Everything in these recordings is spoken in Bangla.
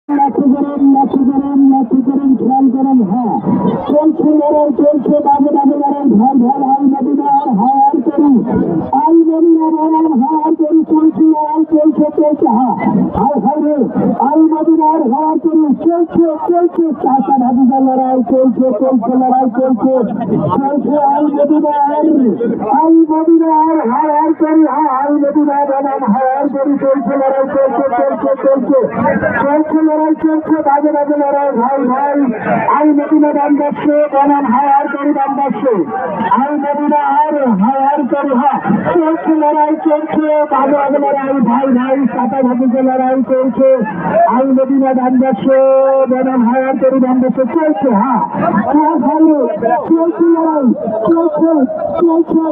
লাঠি করেন খেয়াল করেন। হ্যাঁ, চলছে লড়াই, চলছে বাজে বাজে লড়াই। ভয় ভয় আল মদিনার হাওয়ার করি, আল মদিনা বলার হাওয়ার করি। চলছে লড়াই, চলছে চলছে। হ্যাঁ, হাই হাই রে, আল মদিনার হাওয়ার করি। চলছে চলছে চাষা ভাবিজা লড়াই, চলছে চলছে লড়াই, চলছে চলছে আল মদিনার হাওয়ার করি। হ্যাঁ, আল মদিনা বনাম হাওয়ার করি। চলছে লড়াই, চলছে চলছে চলছে চলছে লড়াই, চলছে বাজে বাজে লড়াই। ভাই ভাই আল মদিনা দান যাচ্ছে বনাম হাওয়ার করি দান যাচ্ছে। আল মদিনা আর হাওয়ার করি। হ্যাঁ, চলছে লড়াই, চলছে বাজে বাজে লড়াই। ভাই ভাই চাপা ভাবিতে লড়াই চলছে। আল মদিনা দান যাচ্ছে বনাম হাওয়ার করি দান যাচ্ছে। চলছে। হ্যাঁ, ভালো চলছে লড়াই, চলছে চলছে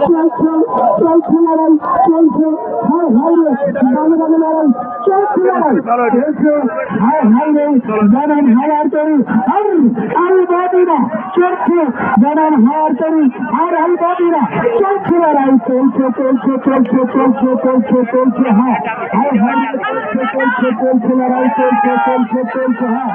চলছে চলছে লড়াই, চলছে। হাই হাই রে, বাজে বাজে লড়াই, চলছে লড়াই, চলছে। হাই হাই রে, বনাম হাওয়ার করি আর আল মদিনা চলছে বনাম হাওয়ার করি আর আল মদিনা চলছে লড়াই, চলছে চলছে চলছে চলছে চলছে চলছে। হ্যাঁ, হাই হাই চলছে চলছে চলছে লড়াই, চলছে চলছে চলছে। হ্যাঁ,